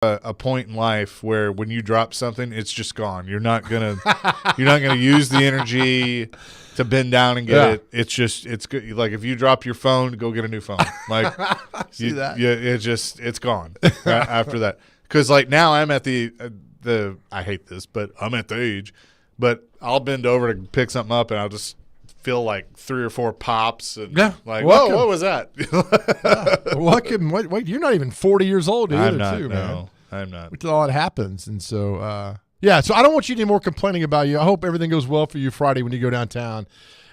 a point in life where when you drop something, it's just gone. You're not gonna use the energy to bend down and get it. It's good. Like if you drop your phone, go get a new phone. Like it's gone after that. Because like now I'm at the I hate this, but I'm at the age. But I'll bend over to pick something up, and I'll just feel like 3 or 4 pops. And like, whoa, what was that? Wait, you're not even 40 years old either, man. I'm not. Until all it happens. And so, so I don't want you any more complaining about you. I hope everything goes well for you Friday when you go downtown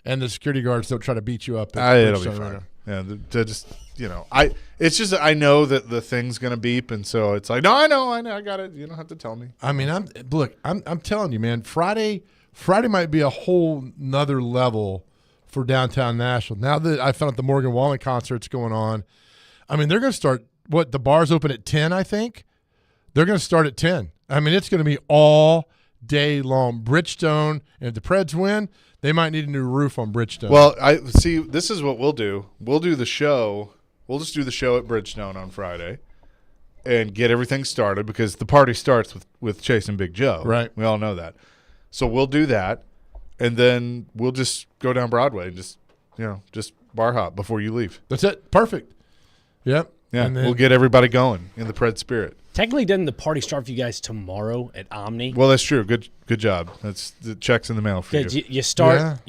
and the security guards don't try to beat you up. It'll be fine. Yeah, I know that the thing's going to beep, and so it's like, no, I know, I got it. You don't have to tell me. I mean, I'm telling you, man, Friday might be a whole nother level for downtown Nashville. Now that I found out the Morgan Wallen concert's going on, I mean, they're going to start, the bars open at 10, I think. They're going to start at 10. I mean, it's going to be all day long. Bridgestone, and if the Preds win, they might need a new roof on Bridgestone. Well, I see. This is what we'll do. We'll do the show. We'll just do the show at Bridgestone on Friday and get everything started because the party starts with Chase and Big Joe. Right. We all know that. So we'll do that, and then we'll just go down Broadway and just bar hop before you leave. That's it. Perfect. Yep. Yeah, and then, we'll get everybody going in the Pred spirit. Technically, doesn't the party start for you guys tomorrow at Omni? Well, that's true. Good job. That's the check's in the mail for you. You start,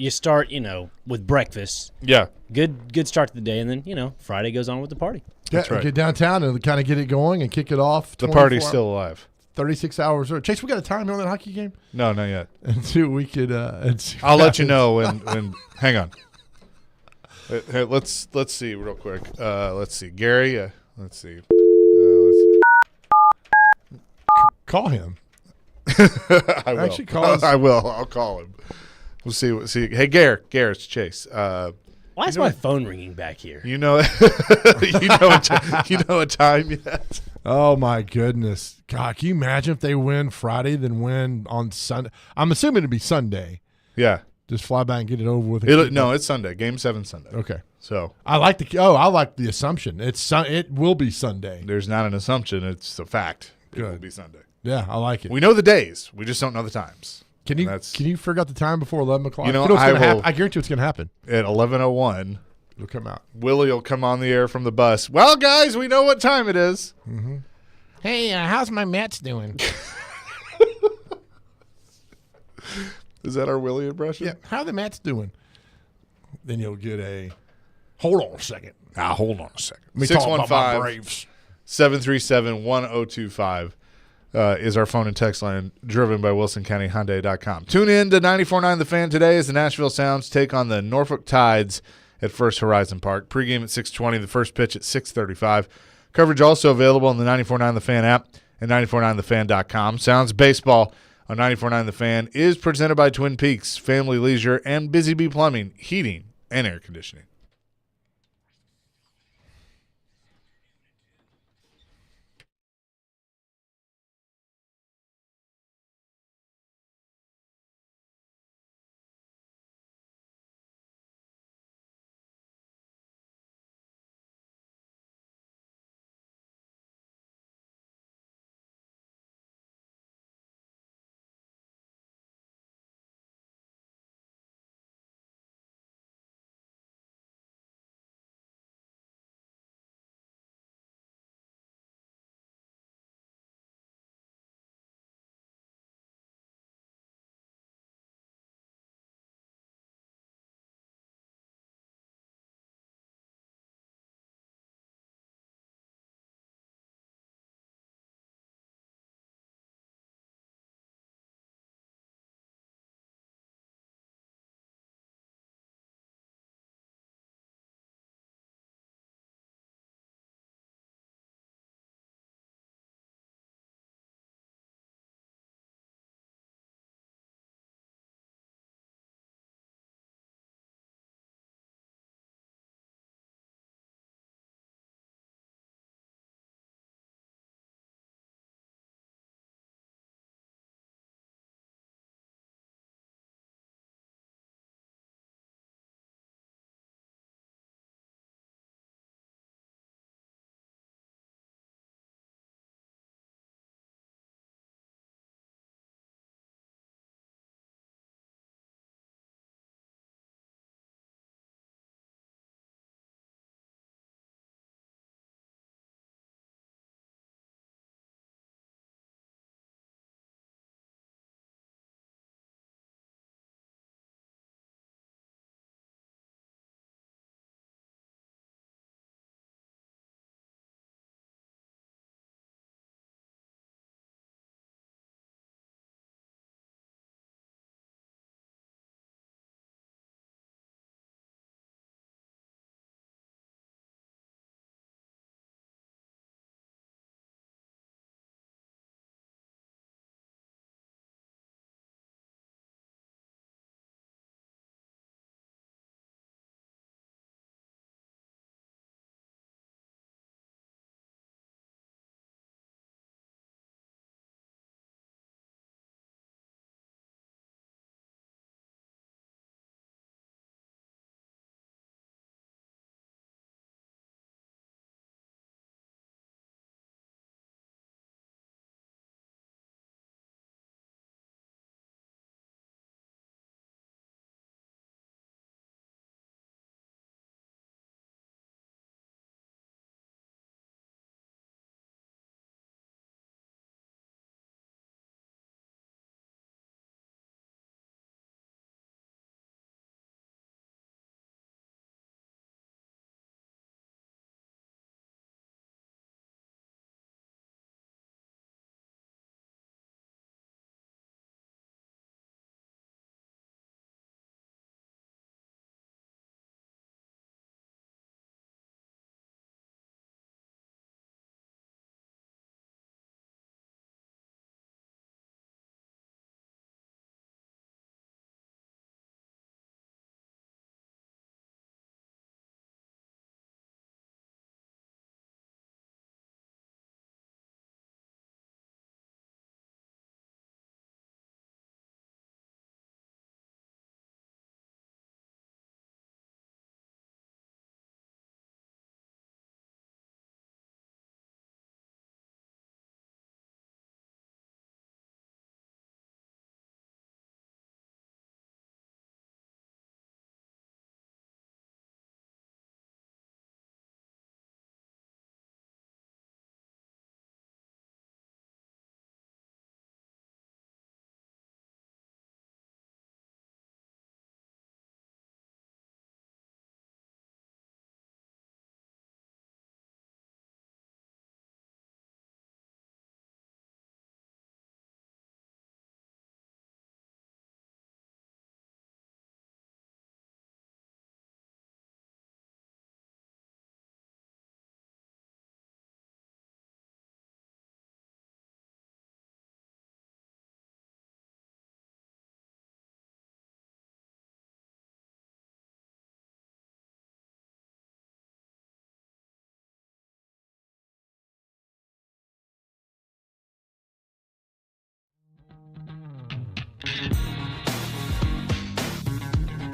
with breakfast. Yeah. Good start to the day, and then, Friday goes on with the party. Yeah, that's right. Get downtown and kind of get it going and kick it off. The party's still alive. 36 hours. Chase, we got a time on that hockey game? No, not yet. And see what we could. I'll let you know when. Hang on. Hey, let's see real quick. Let's see, Gary. Let's see. Call him. I will. Actually, call us. I will. I'll call him. We'll see. Hey, Gary, it's Chase. Why is my phone ringing back here? You know a time yet? Oh my goodness, God! Can you imagine if they win Friday, then win on Sunday? I'm assuming it'd be Sunday. Yeah. Just fly back and get it over with. No, it's Sunday. Game 7 Sunday. Okay. So I like the assumption. It will be Sunday. There's not an assumption. It's a fact. Good. It will be Sunday. Yeah, I like it. We know the days. We just don't know the times. Can you figure out the time before 11 o'clock? I guarantee it's going to happen. At 11:01, it'll come out. Willie will come on the air from the bus. Well, guys, we know what time it is. Mm-hmm. Hey, how's my Mets doing? Is that our Willie impression? Yeah. How are the Mets doing? Then you'll get a. Hold on a second. Hold on a second. 615-737-1025 is our phone and text line, driven by WilsonCountyHyundai.com. Tune in to 94.9 The Fan today as the Nashville Sounds take on the Norfolk Tides at First Horizon Park. Pregame at 6:20, the first pitch at 6:35. Coverage also available on the 94.9 The Fan app and 94.9thefan.com. Sounds baseball on 94.9 The Fan is presented by Twin Peaks, Family Leisure, and Busy Bee Plumbing, Heating, and Air Conditioning.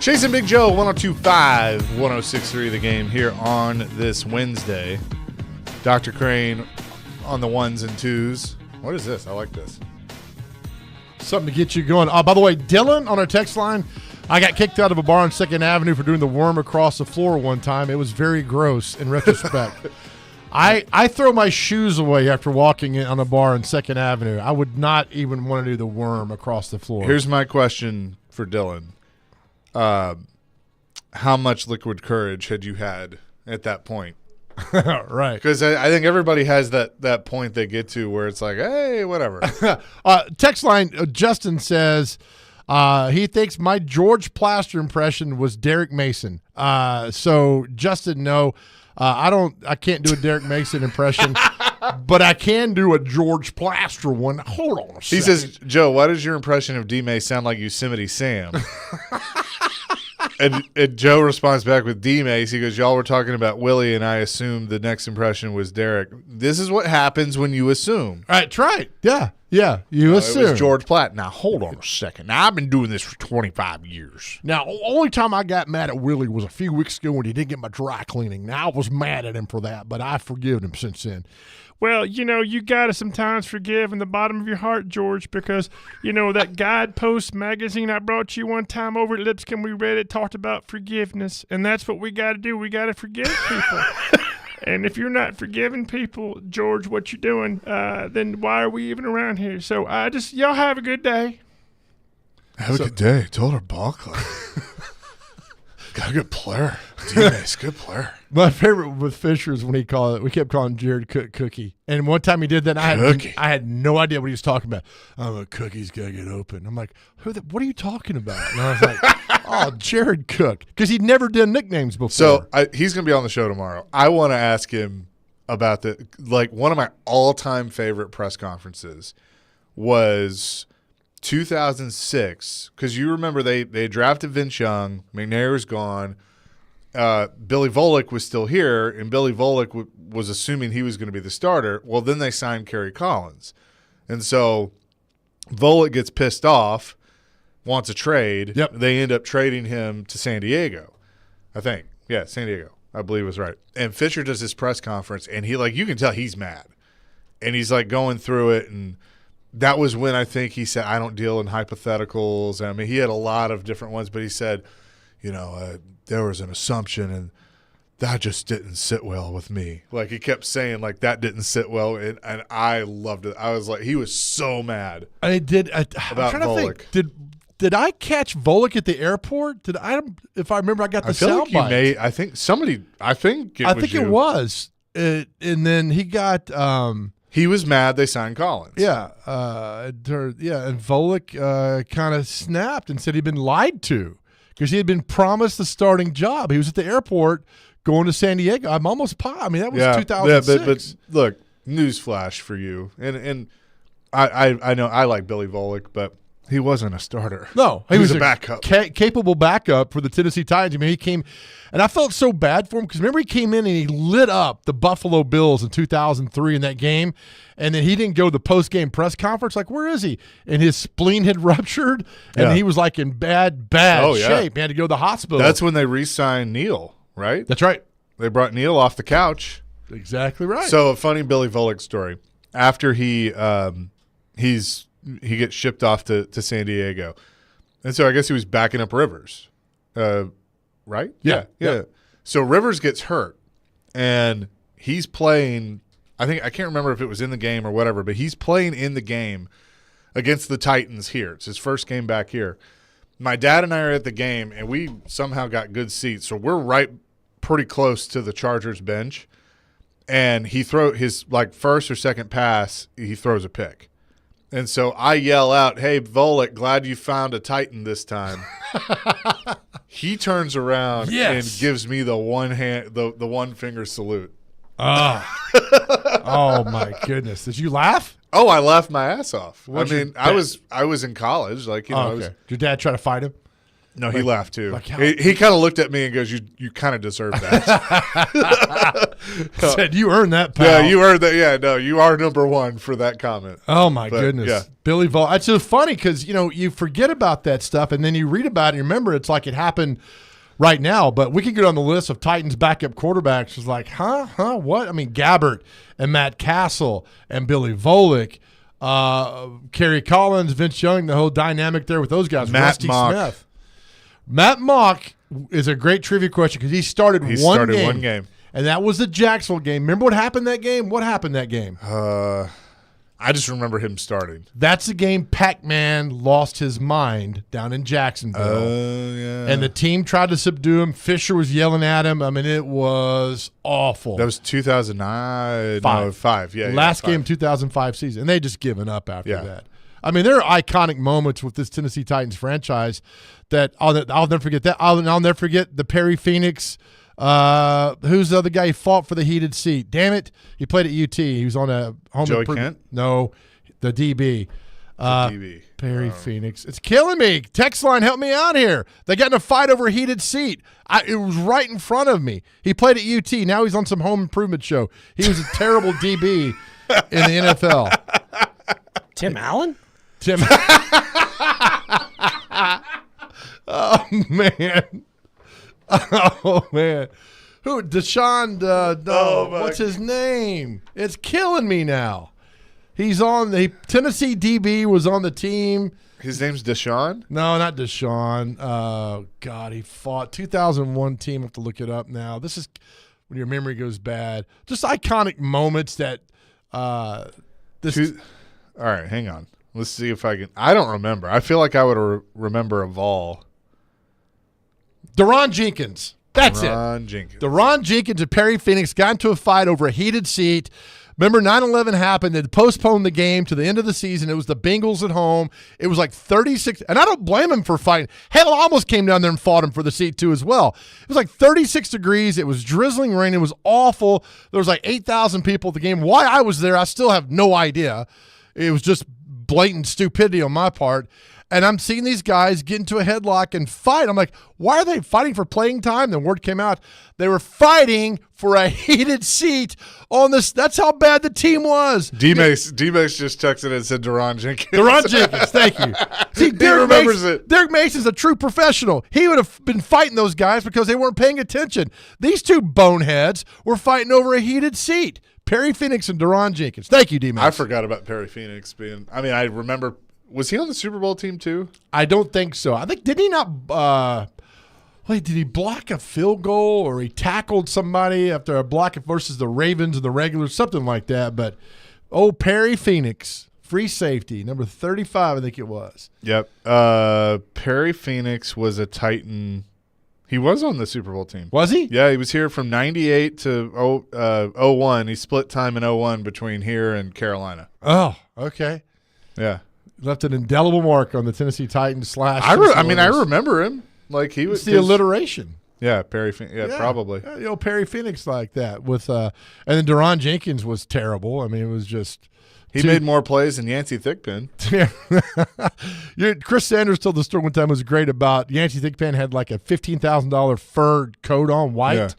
Chasing Big Joe, 102.5, 106.3 The Game here on this Wednesday. Dr. Crane on the ones and twos. What is this? I like this. Something to get you going. By the way, Dylan on our text line, I got kicked out of a bar on 2nd Avenue for doing the worm across the floor one time. It was very gross in retrospect. I throw my shoes away after walking in on a bar on 2nd Avenue. I would not even want to do the worm across the floor. Here's my question for Dylan. How much liquid courage had you had at that point? Right. Because I think everybody has that point they get to where it's like, hey, whatever. Text line, Justin says he thinks my George Plaster impression was Derek Mason. So Justin, no, I can't do a Derek Mason impression, but I can do a George Plaster one. Hold on a second. He says, Joe, why does your impression of D-May sound like Yosemite Sam? And Joe responds back with D-Mace. He goes, y'all were talking about Willie, and I assumed the next impression was Derek. This is what happens when you assume. That's right. Yeah. You assume. It was George Platt. Now, hold on a second. Now, I've been doing this for 25 years. Now, only time I got mad at Willie was a few weeks ago when he didn't get my dry cleaning. Now, I was mad at him for that, but I've forgiven him since then. Well, you got to sometimes forgive in the bottom of your heart, George, because, that Guidepost magazine I brought you one time over at Lipscomb, we read it, talked about forgiveness, and that's what we got to do. We got to forgive people. And if you're not forgiving people, George, what you're doing, then why are we even around here? So y'all have a good day. Have a good day. Told her ball club. Got a good player. D-Mace, good player. My favorite with Fisher is when we kept calling Jared Cook Cookie. And one time he did that, and I had no idea what he was talking about. Oh, a cookie's got to get open. I'm like, what are you talking about? And I was like, oh, Jared Cook. Because he'd never done nicknames before. So he's going to be on the show tomorrow. I want to ask him about one of my all-time favorite press conferences was 2006, because you remember they drafted Vince Young, McNair was gone, Billy Volek was still here, and Billy Volek was assuming he was going to be the starter. Well, then they signed Kerry Collins, and so Volek gets pissed off, wants a trade. Yep. They end up trading him to San Diego, I think. Yeah, San Diego, I believe was right. And Fisher does this press conference, and you can tell he's mad, and he's going through it, and that was when I think he said, I don't deal in hypotheticals. I mean, he had a lot of different ones, but he said, there was an assumption, and that just didn't sit well with me. He kept saying, that didn't sit well, and I loved it. I was like, he was so mad. I'm trying to Volek. think. Did I catch Volek at the airport? If I remember, I got the soundbite. I think it was. And then he got he was mad they signed Collins. Yeah. And Volek kind of snapped and said he'd been lied to because he had been promised the starting job. He was at the airport going to San Diego. I'm almost positive. I mean, that was 2006. Yeah, but look, newsflash for you. And I know I like Billy Volek, but he wasn't a starter. No, he was a backup. Capable backup for the Tennessee Titans. I mean, he came, and I felt so bad for him because remember he came in and he lit up the Buffalo Bills in 2003 in that game, and then he didn't go to the post-game press conference. Where is he? And his spleen had ruptured, and he was in bad shape. He had to go to the hospital. That's when they re-signed Neil, right? That's right. They brought Neil off the couch. Exactly right. So a funny Billy Volek story. After he gets shipped off to San Diego. And so I guess he was backing up Rivers, right? Yeah. So Rivers gets hurt, and he's playing – I can't remember if it was in the game or whatever, but he's playing in the game against the Titans here. It's his first game back here. My dad and I are at the game, and we somehow got good seats, so we're right pretty close to the Chargers bench. And he his first or second pass, he throws a pick. And so I yell out, "Hey, Volek, glad you found a Titan this time." He turns around and gives me the one finger salute. Oh my goodness! Did you laugh? Oh, I laughed my ass off. I was in college, okay. Did your dad try to fight him? No, he laughed too. like how- He kind of looked at me and goes, "You kind of deserve that." Said you earned that, pal. Yeah, you heard that. Yeah, no, you are number one for that comment. Oh my But, goodness, yeah. Billy Vol. It's just funny because you forget about that stuff, and then you read about it. And remember, it's like it happened right now. But we could get on the list of Titans backup quarterbacks. It's like, what? I mean, Gabbert and Matt Castle and Billy Volek, Kerry Collins, Vince Young, the whole dynamic there with those guys. Matt Rusty Mock. Smith. Matt Mock is a great trivia question because he started one game. And that was the Jacksonville game. Remember what happened that game? What happened that game? I just remember him starting. That's the game Pac-Man lost his mind down in Jacksonville. Yeah. And the team tried to subdue him. Fisher was yelling at him. I mean, it was awful. That was 2009. Five. No, 5. Yeah. Last five. game, 2005 season. And they just given up after Yeah. that. I mean, there are iconic moments with this Tennessee Titans franchise that I'll never forget that. I'll never forget the Perry Phoenix. Who's the other guy? He fought for the heated seat. Damn it. He played at UT. He was on a home Joey improvement. Kent? No, the DB. TV. Perry Phoenix. It's killing me. Text line, help me out here. They got in a fight over a heated seat. It was right in front of me. He played at UT. Now he's on some home improvement show. He was a terrible DB in the NFL. Tim Allen? Tim. Oh, man. Oh, man. Who? Deshaun, what's his name? It's killing me now. He's on the Tennessee DB was on the team. His name's Deshaun? No, not Deshaun. God, he fought 2001 team. I have to look it up now. This is when your memory goes bad. Just iconic moments that All right, hang on. Let's see if I can. I don't remember. I feel like I would remember a Vol. Deron Jenkins. That's Ron Jenkins. Deron Jenkins and Perry Phoenix got into a fight over a heated seat. Remember 9/11 happened. They postponed the game to the end of the season. It was the Bengals at home. It was like 36, and I don't blame him for fighting. Hell, I almost came down there and fought him for the seat too as well. It was like 36 degrees. It was drizzling rain. It was awful. There was like 8,000 people at the game. Why I was there, I still have no idea. It was just blatant stupidity on my part. And I'm seeing these guys get into a headlock and fight. I'm like, why are they fighting for playing time? Then word came out they were fighting for a heated seat on this. That's how bad the team was. D-Mace just texted and said Deron Jenkins. Deron Jenkins, thank you. See, remembers it. Derek Mason's a true professional. He would have been fighting those guys because they weren't paying attention. These two boneheads were fighting over a heated seat. Perry Phoenix and Deron Jenkins. Thank you, D-Mace. I forgot about Perry Phoenix being. I mean, I remember. Was he on the Super Bowl team too? I don't think so. I think, did he not did he block a field goal or he tackled somebody after a block versus the Ravens and the Regulars, something like that. But, Perry Phoenix, free safety, number 35, I think it was. Yep. Perry Phoenix was a Titan. He was on the Super Bowl team. Was he? Yeah, he was here from 98 to 01. He split time in 01 between here and Carolina. Oh, okay. Yeah. Left an indelible mark on the Tennessee Titans / I remember him. Like he was It's the alliteration. Yeah, Perry Phoenix. Yeah, probably. Yeah, Perry Phoenix like that with and then Deron Jenkins was terrible. I mean, it was just He made more plays than Yancey Thigpen. Chris Sanders told the story one time. It was great about Yancey Thigpen had like a $15,000 fur coat on, white,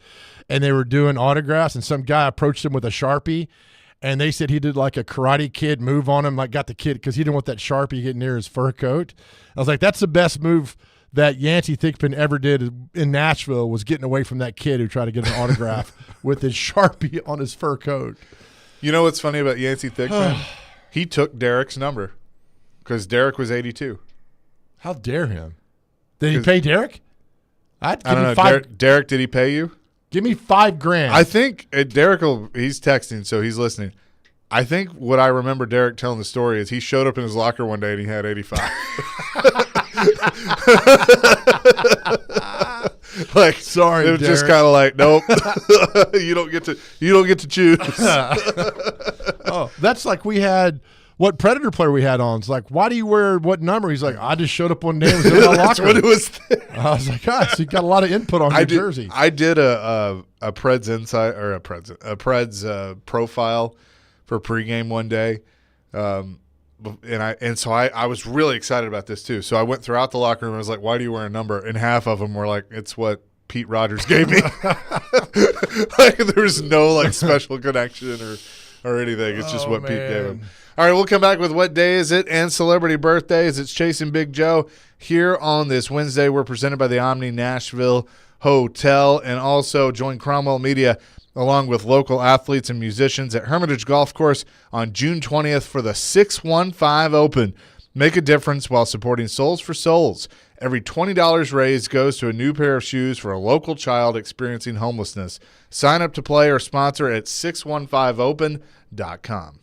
and they were doing autographs, and some guy approached him with a Sharpie, and they said he did like a Karate Kid move on him, like got the kid because he didn't want that Sharpie getting near his fur coat. I was like, that's the best move that Yancey Thigpen ever did in Nashville, was getting away from that kid who tried to get an autograph with his Sharpie on his fur coat. You know what's funny about Yancey Thigpen? He took Derek's number because Derek was 82. How dare him? Did he pay Derek? I don't know. Derek, did he pay you? Give me $5,000. I think Derek he's texting, so he's listening. I think what I remember Derek telling the story is he showed up in his locker one day and he had 85. Like, sorry, it was Derek. just kind of like, nope, you don't get to choose. Oh, that's like we had what Predator player we had on. It's like, why do you wear what number? He's like, I just showed up one day and was in my locker. That's what it was. I was like, God, so you got a lot of input on your jersey. I did a Preds insight or a Preds profile for pregame one day. so I was really excited about this too. So I went throughout the locker room and I was like, "Why do you wear a number?" And half of them were like, "It's what Pete Rogers gave me." Like there was no like special connection or anything. It's just what Pete gave him. All right, we'll come back with What Day Is It and Celebrity Birthdays. It's Chasing Big Joe here on this Wednesday. We're presented by the Omni Nashville Hotel, and also join Cromwell Media along with local athletes and musicians at Hermitage Golf Course on June 20th for the 615 Open. Make a difference while supporting Souls for Souls. Every $20 raised goes to a new pair of shoes for a local child experiencing homelessness. Sign up to play or sponsor at 615open.com.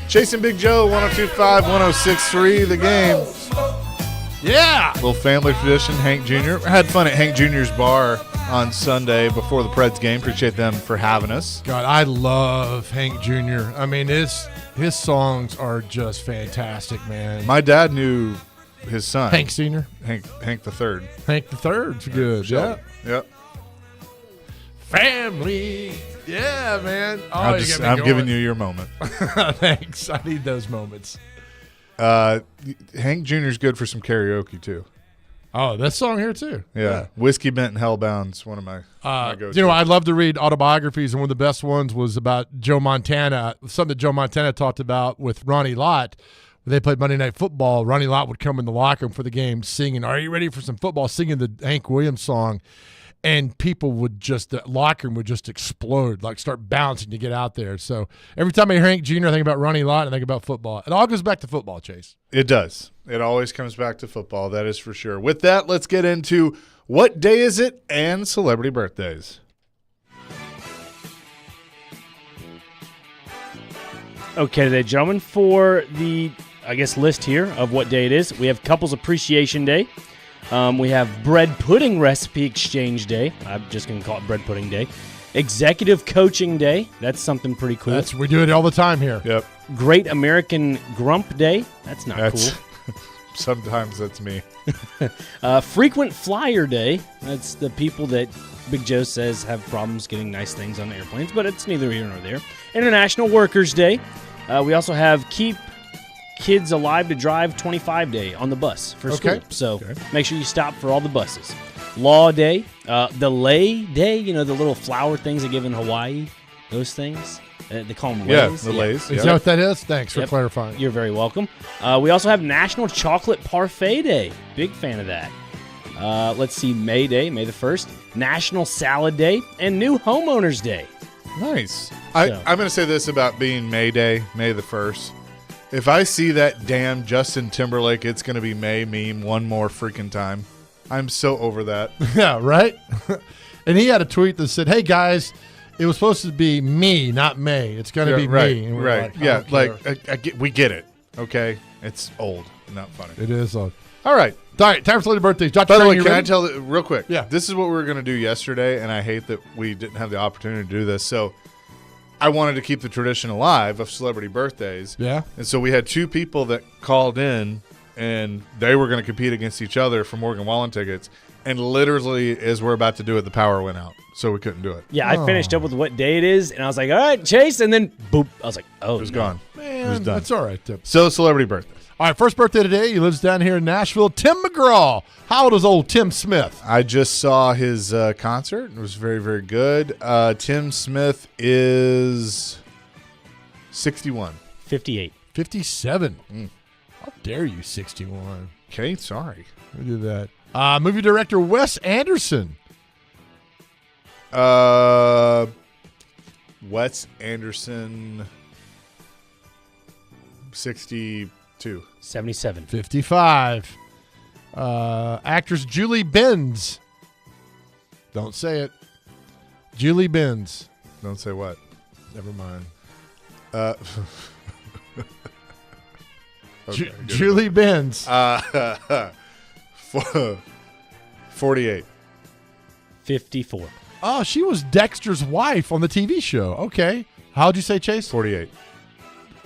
Chasing Big Joe, 102.5, 106.3, The Game. Yeah. Little family tradition, Hank Jr. Had fun at Hank Jr.'s bar on Sunday before the Preds game. Appreciate them for having us. God, I love Hank Jr. I mean, his songs are just fantastic, man. My dad knew his son, Hank Sr. Hank the third. Hank the Third's good. Yeah. Yep. Family. Yeah, man. Oh, I'm giving you your moment. Thanks. I need those moments. Hank Jr.'s good for some karaoke too. Oh, that song here too. Yeah. Whiskey Bent and Hellbound's one of my go-to. You know, I love to read autobiographies, and one of the best ones was about Joe Montana, something that Joe Montana talked about with Ronnie Lott. When they played Monday Night Football, Ronnie Lott would come in the locker room for the game singing, "Are you ready for some football?" singing the Hank Williams song. And people would just, the locker room would just explode, like start bouncing to get out there. So every time I hear Hank Jr., I think about Ronnie Lott and I think about football. It all goes back to football, Chase. It does. It always comes back to football. That is for sure. With that, let's get into what day is it and celebrity birthdays. Okay, today, gentlemen, for the, list here of what day it is, we have Couples Appreciation Day. We have Bread Pudding Recipe Exchange Day. I'm just going to call it Bread Pudding Day. Executive Coaching Day. That's something pretty cool. We do it all the time here. Yep. Great American Grump Day. That's not cool. Sometimes that's me. Frequent Flyer Day. That's the people that Big Joe says have problems getting nice things on airplanes, but it's neither here nor there. International Workers Day. We also have Keep Kids Alive to Drive 25 Day on the bus for school. So make sure you stop for all the buses. Law Day. The Lei Day, you know, the little flower things they give in Hawaii. Those things. They call them lays. The lays. Is that what that is? Thanks for clarifying. You're very welcome. We also have National Chocolate Parfait Day. Big fan of that. Let's see, May Day, May the 1st. National Salad Day and New Homeowners Day. Nice. I'm going to say this about being May Day, May the 1st. If I see that damn Justin Timberlake, it's going to be May meme one more freaking time, I'm so over that. Yeah, right? And he had a tweet that said, "Hey, guys, it was supposed to be me, not May. It's going to be me." And right. We get it. Okay? It's old, not funny. It is old. All right. Time for celebrity birthdays. Dr. By the way, Crane, can I tell real quick? Yeah. This is what we were going to do yesterday, and I hate that we didn't have the opportunity to do this. So I wanted to keep the tradition alive of celebrity birthdays. Yeah. And so we had two people that called in, and they were going to compete against each other for Morgan Wallen tickets. And literally, as we're about to do it, the power went out. So we couldn't do it. Yeah, I finished up with what day it is, and I was like, all right, Chase. And then, boop. I was like, oh, It was gone. Man, It was done. that's all right. So celebrity birthdays. All right, first birthday today. He lives down here in Nashville. Tim McGraw. How old is old Tim Smith? I just saw his concert. It was very, very good. Tim Smith is 61. 58. 57. How dare you, 61? Okay, sorry. We do that. Movie director Wes Anderson. Wes Anderson, 62. 77. 55. Actress Julie Benz. Don't say it. Julie Benz. Don't say what. Never mind. Okay, good Julie Benz. 48. 54. Oh, she was Dexter's wife on the TV show. Okay. How'd you say, Chase? 48.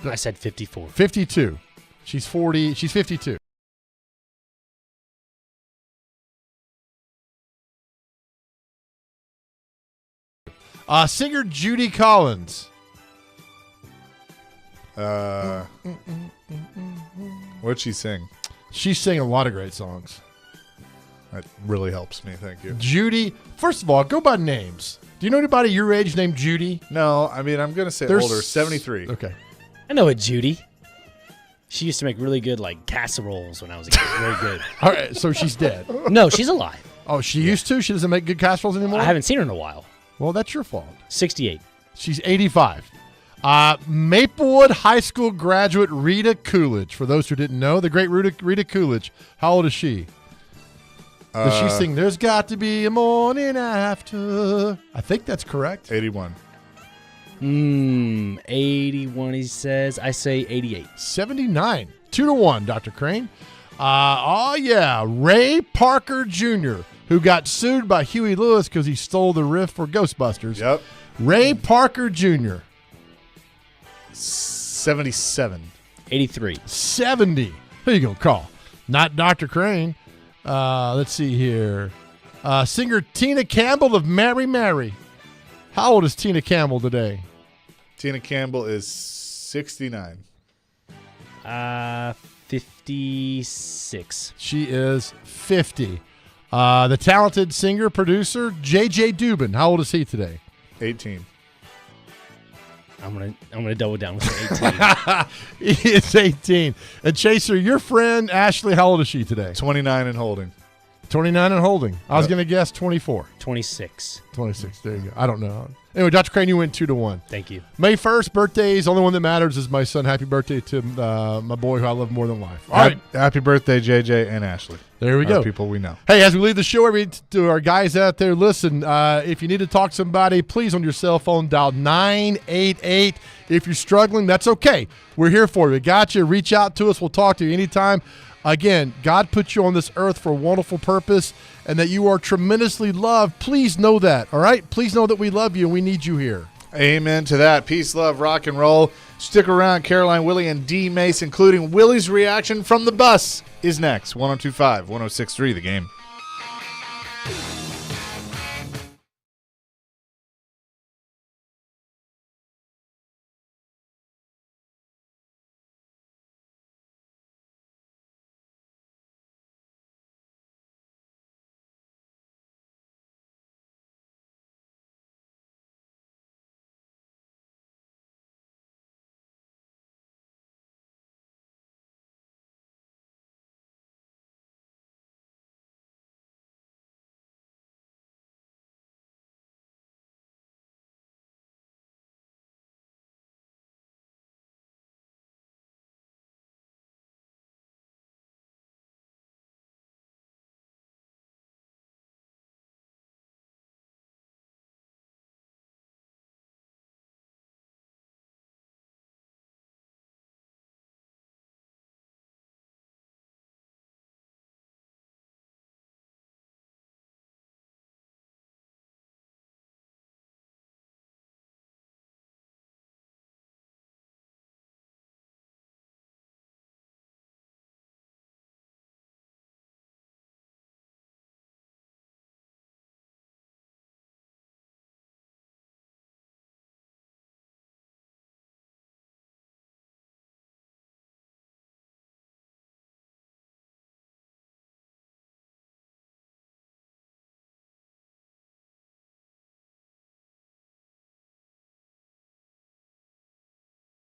I said 54. 52. She's 40. She's 52. Singer Judy Collins. What'd she sing? She sang a lot of great songs. That really helps me. Thank you. Judy. First of all, go by names. Do you know anybody your age named Judy? No, I mean, I'm going to say older. 73. Okay. I know a Judy. She used to make really good, casseroles when I was a kid. Very good. All right, so she's dead. No, she's alive. Oh, she used to? She doesn't make good casseroles anymore? I haven't seen her in a while. Well, that's your fault. 68. She's 85. Maplewood High School graduate Rita Coolidge. For those who didn't know, the great Rita Coolidge. How old is she? Does she sing "There's Got to Be a Morning After"? I think that's correct. 81. 81, he says. I say 88. 79. 2-1, Dr. Crane. Ray Parker Jr., who got sued by Huey Lewis because he stole the riff for Ghostbusters. Yep. Ray Parker Jr. 77. 83. 70. Who you going to call? Not Dr. Crane. Let's see here. Singer Tina Campbell of Mary Mary. How old is Tina Campbell today? Tina Campbell is 69. 56. She is 50. The talented singer, producer, J.J. Dubin. How old is he today? 18. I'm gonna double down with 18. He is 18. And Chaser, your friend Ashley, how old is she today? 29 and holding. 29 and holding. I was Yep. going to guess 24. 26. 26. There you go. I don't know. Anyway, Dr. Crane, you went 2-1. Thank you. May 1st, birthdays. Only one that matters is my son. Happy birthday to my boy who I love more than life. All right. Happy birthday, JJ and Ashley. There we Our go. people we know. Hey, as we leave the show, to our guys out there, listen, if you need to talk to somebody, please on your cell phone, dial 988. If you're struggling, that's okay. We're here for you. We got you. Reach out to us. We'll talk to you anytime. Again, God put you on this earth for a wonderful purpose and that you are tremendously loved. Please know that, all right? Please know that we love you and we need you here. Amen to that. Peace, love, rock and roll. Stick around. Caroline, Willie, and D. Mace, including Willie's reaction from the bus, is next. 102.5, 106.3, The Game.